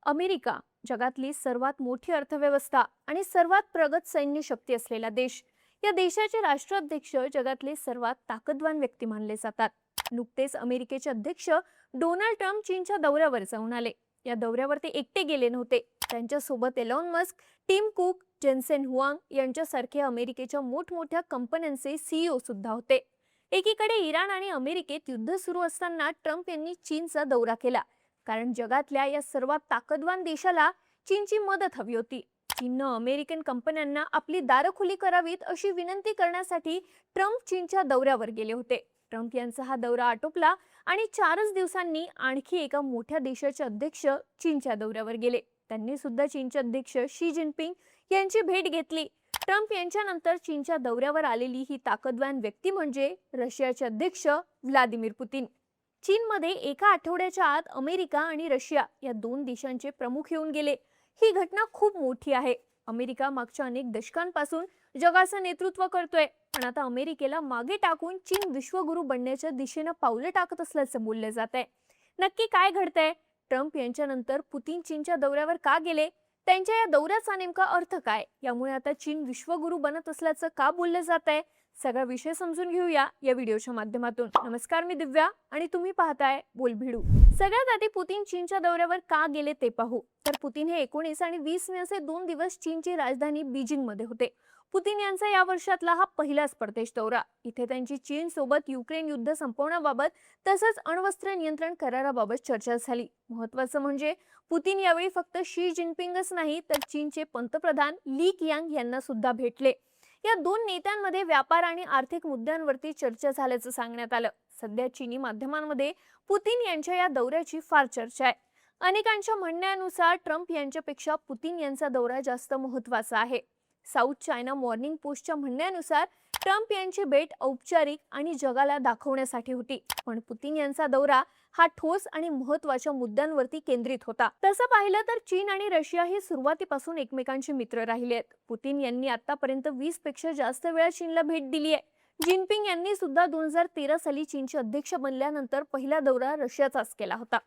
America जगातली सर्वात मोठी अर्थव्यवस्था आणि सर्वात प्रगत सैन्य शक्ती असलेला देश. या देशाचे राष्ट्राध्यक्ष जगातले सर्वात ताकदवान व्यक्ती मानले जातात. नुकतेच अमेरिकेचे अध्यक्ष डोनाल्ड ट्रम्प चीनच्या दौऱ्यावर जाऊन आले. या दौऱ्यावर ते एकटे गेले नव्हते. त्यांच्यासोबत Elon Musk, Tim Cook, Jensen Huang यांच्यासारखे अमेरिकेच्या मोठमोठ्या कंपन्यांचे सीईओ सुद्धा होते. एकीकडे इराण आणि अमेरिकेत युद्ध सुरू असताना ट्रम्प यांनी चीनचा दौरा केला, कारण जगातल्या या सर्वात ताकदवान देशाला चीनची मदत हवी होती. चीननं अमेरिकन कंपन्यांना आपली दारं खुली करावीत अशी विनंती करण्यासाठी ट्रम्प चीनच्या दौऱ्यावर गेले होते. ट्रम्प यांचा हा दौरा आटोपला आणि 4च दिवसांनी आणखी एका मोठ्या देशाचे अध्यक्ष चीनच्या दौऱ्यावर गेले. त्यांनी सुद्धा चीनचे अध्यक्ष शी जिनपिंग यांची भेट घेतली. ट्रम्प यांच्यानंतर चीनच्या दौऱ्यावर आलेली ही ताकदवान व्यक्ती म्हणजे रशियाचे अध्यक्ष व्लादिमीर पुतीन. चीनमध्ये एका आठवड्याच्या आत अमेरिका आणि रशिया या दोन देशांचे प्रमुख येऊन गेले. ही घटना खूप मोठी आहे. अमेरिका मागच्या अनेक दशकांपासून जगाचं नेतृत्व करतोय, पण आता अमेरिकेला मागे टाकून चीन विश्वगुरू बनण्याच्या दिशेने पावलं टाकत असल्याचं बोललं जात आहे. नक्की काय घडतंय? ट्रम्प यांच्यानंतर पुतीन चीनच्या दौऱ्यावर का गेले? त्यांच्या या दौऱ्याचा नेमका अर्थ काय? यामुळे आता चीन विश्वगुरू बनत असल्याचं का बोललं जात आहे? सगळा विषय समजून घेऊया या व्हिडिओच्या माध्यमातून. नमस्कार, मी दिव्या आणि तुम्ही पाहताय बोलभिडू. सगळ्यात आधी पुतीन चीनच्या दौऱ्यावर का गेले ते पाहू. तर पुतीन हे 19 आणि 20 मे असे 2 दिवस चीनची राजधानी बीजिंग मध्ये होते. पुतीन यांचा या वर्षातला हा पहिलाच परदेश दौरा. इथे त्यांची चीन सोबत युक्रेन युद्ध संपवण्याबाबत तसंच अण्वस्त्र नियंत्रण कराराबाबत चर्चा झाली. महत्त्वाचं म्हणजे पुतीन यावेळी फक्त शी जिनपिंगच नाही, तर चीनचे पंतप्रधान ली कियांग यांना सुद्धा भेटले. या दोन नेत्यांमध्ये व्यापार आणि आर्थिक मुद्द्यांवरती चर्चा झाल्याचं सांगण्यात आलं. सध्या चीनी माध्यमांमध्ये पुतीन यांच्या या दौऱ्याची फार चर्चा आहे. अनेकांच्या म्हणण्यानुसार ट्रम्प यांच्यापेक्षा पुतीन यांचा दौरा जास्त महत्त्वाचा आहे. साऊथ चायना मॉर्निंग पोस्टच्या म्हणण्यानुसार ट्रम्प यांची भेट औपचारिक आणि जगाला दाखवण्यासाठी होती, पण पुतीन यांचा दौरा हा ठोस आणि महत्त्वाच्या मुद्द्यांवरती केंद्रित होता. तसं पाहिलं तर चीन आणि रशिया ही सुरुवातीपासून एकमेकांचे मित्र राहिले आहेत. पुतीन यांनी आतापर्यंत 20 पेक्षा जास्त वेळा चीनला भेट दिली आहे. जिनपिंग यांनी सुद्धा 2013 साली चीनचे अध्यक्ष बनल्यानंतर पहिला दौरा रशियाचाच केला होता.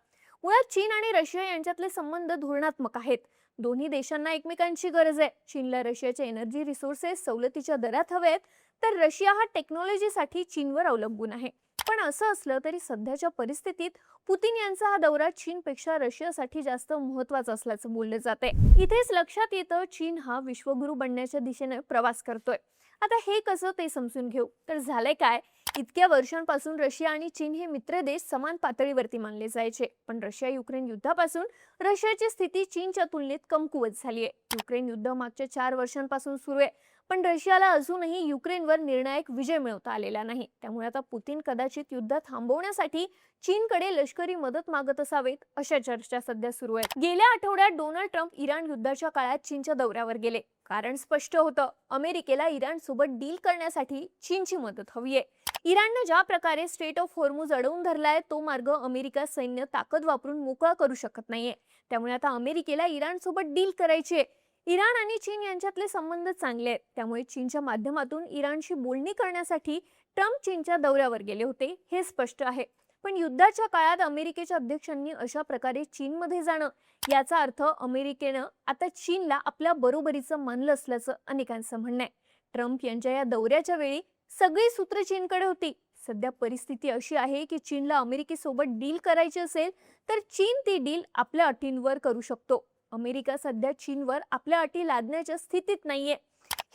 मुळात चीन आणि रशिया यांच्यातले संबंध धोरणात्मक आहेत. दोन्ही देशांना एकमेकांची गरज आहे. चीनला रशियाचे एनर्जी रिसोर्सेस सवलतीच्या दरात हवेत, तर रशिया हा टेक्नॉलॉजीसाठी चीनवर अवलंबून आहे. पण असं असलं तरी सध्याच्या परिस्थितीत पुतीन यांचा हा दौरा चीनपेक्षा रशियासाठी जास्त महत्त्वाचा असल्याचं बोललं जात आहे. इथेच लक्षात येतं चीन हा विश्वगुरू बनण्याच्या दिशेने प्रवास करतोय. आता हे कसं ते समजून घेऊ. तर झालंय काय, इतक्या वर्षांपासून रशिया आणि चीन हे मित्र देश समान पातळीवरती मानले जायचे, पण रशिया युक्रेन युद्धापासून रशियाची स्थिती चीनच्या तुलनेत कमकुवत झाली आहे. युक्रेन युद्ध मागच्या 4 वर्षांपासून सुरू आहे, पण रशियाला अजूनही युक्रेनवर निर्णायक विजय मिळवता आलेला नाही. त्यामुळे आता पुतीन कदाचित युद्ध थांबवण्यासाठी चीनकडे लष्करी मदत मागत असावेत, अशा चर्चा सध्या सुरू आहेत. गेल्या आठवड्यात डोनाल्ड ट्रम्प इराण युद्धाच्या काळात चीनच्या दौऱ्यावर गेले. कारण स्पष्ट होतं, अमेरिकेला इराण सोबत डील करण्यासाठी चीनची मदत हवी आहे. इराणनं ज्या प्रकारे स्ट्रेट ऑफ हॉर्मुझ अडवून धरलाय, तो मार्ग अमेरिका सैन्य ताकद वापरून मोकळा करू शकत नाहीये. त्यामुळे आता अमेरिकेला इराण सोबत डील करायची आहे. इराण आणि चीन यांच्यातले संबंध चांगले आहेत, त्यामुळे चीनच्या माध्यमातून इराणशी बोलणी करण्यासाठी ट्रम्प चीनच्या दौऱ्यावर गेले होते, हे स्पष्ट आहे. पण युद्धाच्या काळात अमेरिकेच्या अध्यक्षांनी अशा प्रकारे चीनमध्ये जाणं, याचा अर्थ अमेरिकेनं आता चीनला आपल्या बरोबरीचं मानलं असल्याचं अनेकांचं म्हणणं आहे. ट्रम्प यांच्या या दौऱ्याच्या वेळी सगळी सूत्र चीनकडे होती. सध्या परिस्थिती अशी आहे की चीनला अमेरिकेसोबत डील करायची असेल तर चीन ती डील आपल्या अटींवर करू शकतो. अमेरिका सध्या चीनवर आपल्या अटी लादण्याच्या स्थितीत नाहीये.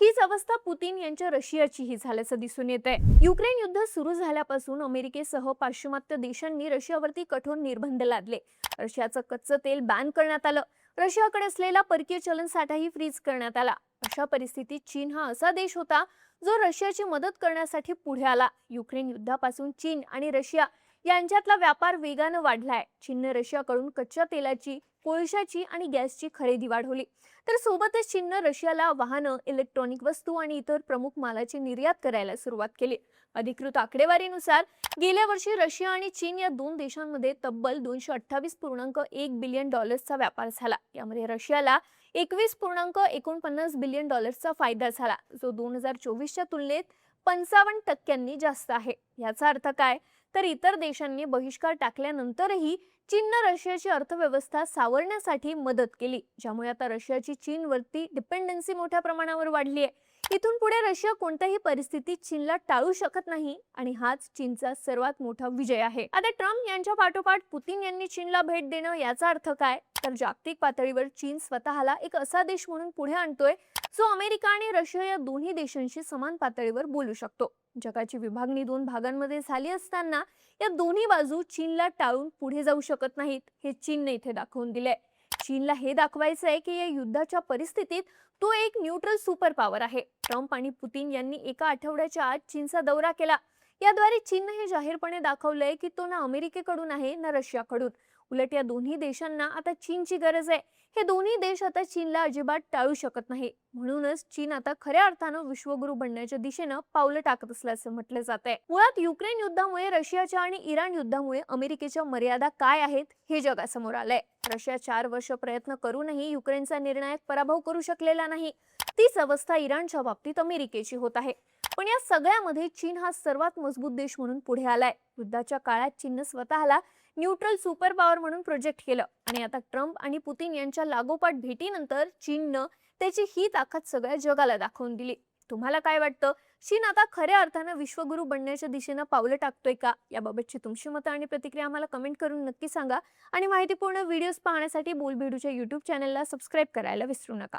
हीच अवस्था पुतीन यांच्या रशियाचीही झाल्याचं दिसून येत आहे. युक्रेन युद्ध सुरू झाल्यापासून अमेरिकेसह पाश्चिमात्य देशांनी रशियावरती कठोर निर्बंध लादले. रशियाचं कच्चं तेल बॅन करण्यात आलं. रशियाकडे असलेला परकीय चलन साठाही फ्रीज करण्यात आला. अशा परिस्थितीत चीन हा असा देश होता जो रशियाची मदत करण्यासाठी पुढे आला. युक्रेन युद्धापासून चीन आणि रशिया यांच्यातला व्यापार वेगानं वाढलाय. चीनने रशियाकडून कच्च्या तेलाची, कोळशाची आणि गॅसची खरेदी वाढवली. तर सोबतच चीनने रशियाला वाहनं, इलेक्ट्रॉनिक वस्तू आणि इतर प्रमुख मालाची निर्यात करायला सुरुवात केली. अधिकृत आकडेवारीनुसार गेल्या वर्षी रशिया आणि चीन या दोन देशांमध्ये तब्बल $228.1 बिलियन व्यापार झाला. यामध्ये रशियाला $21.49 बिलियन फायदा झाला, जो 2024च्या तुलनेत 55% जास्त आहे. याचा अर्थ काय, तर इतर देशांनी बहिष्कार टाकल्यानंतरही चीननं रशियाची अर्थव्यवस्था सावरण्यासाठी मदत केली, ज्यामुळे आता रशियाची चीनवरती डिपेंडन्सी मोठ्या प्रमाणावर वाढली आहे. इथून पुढे रशिया कोणत्याही परिस्थितीत चीनला टाळू शकत नाही आणि हाच चीनचा सर्वात मोठा विजय आहे. आता ट्रम्प यांच्या पाठोपाठ पुतीन यांनी चीनला भेट देणं याचा अर्थ काय, तर जागतिक पातळीवर चीन स्वतःला एक असा देश म्हणून पुढे आणतोय जो अमेरिका आणि रशिया या दोन्ही देशांशी समान पातळीवर बोलू शकतो. जगाची विभागणी दोन भागांमध्ये झाली असताना या दोन्ही बाजू चीनला टाळून पुढे जाऊ शकत नाहीत, हे चीनने इथे दाखवून दिलंय. चीनला हे दाखवायचं आहे की या युद्धाच्या परिस्थितीत तो एक न्यूट्रल सुपर पॉवर आहे. ट्रम्प आणि पुतीन यांनी एका आठवड्याच्या आत चीनचा दौरा केला. याद्वारे चीनने हे जाहीरपणे दाखवलंय की तो ना अमेरिकेकडून आहे ना रशियाकडून. उलट या दोन्ही देशांना आता चीनची गरज आहे. हे दोन्ही देश आता चीनला अजिबात टाळू शकत नाही. म्हणूनच चीन आता खऱ्या अर्थानं विश्वगुरू बनण्याच्या दिशेनं पावलं टाकत असल्याचं म्हटलं जात आहे. मुळात युक्रेन युद्धामुळे, रशियाच्या आणि इराण युद्धामुळे अमेरिकेच्या मर्यादा काय आहेत हे जगासमोर आलंय. रशिया 4 वर्ष प्रयत्न करूनही युक्रेनचा निर्णायक पराभव करू शकलेला नाही. तीच अवस्था इराणच्या बाबतीत अमेरिकेची होत आहे. पण या सगळ्यामध्ये चीन हा सर्वात मजबूत देश म्हणून पुढे आलाय. युद्धाच्या काळात चीननं स्वतःला न्यूट्रल सुपर पॉवर म्हणून प्रोजेक्ट केलं आणि आता ट्रम्प आणि पुतीन यांच्या लागोपाठ भेटीनंतर चीननं त्याची ही ताकद सगळ्या जगाला दाखवून दिली. तुम्हाला काय वाटतं, चीन आता खऱ्या अर्थानं विश्वगुरू बनण्याच्या दिशेनं पावलं टाकतोय का? याबाबतची तुमची मतं आणि प्रतिक्रिया आम्हाला कमेंट करून नक्की सांगा आणि माहितीपूर्ण व्हिडिओज पाहण्यासाठी बोलबिडूच्या YouTube चॅनलला सबस्क्राईब करायला विसरू नका.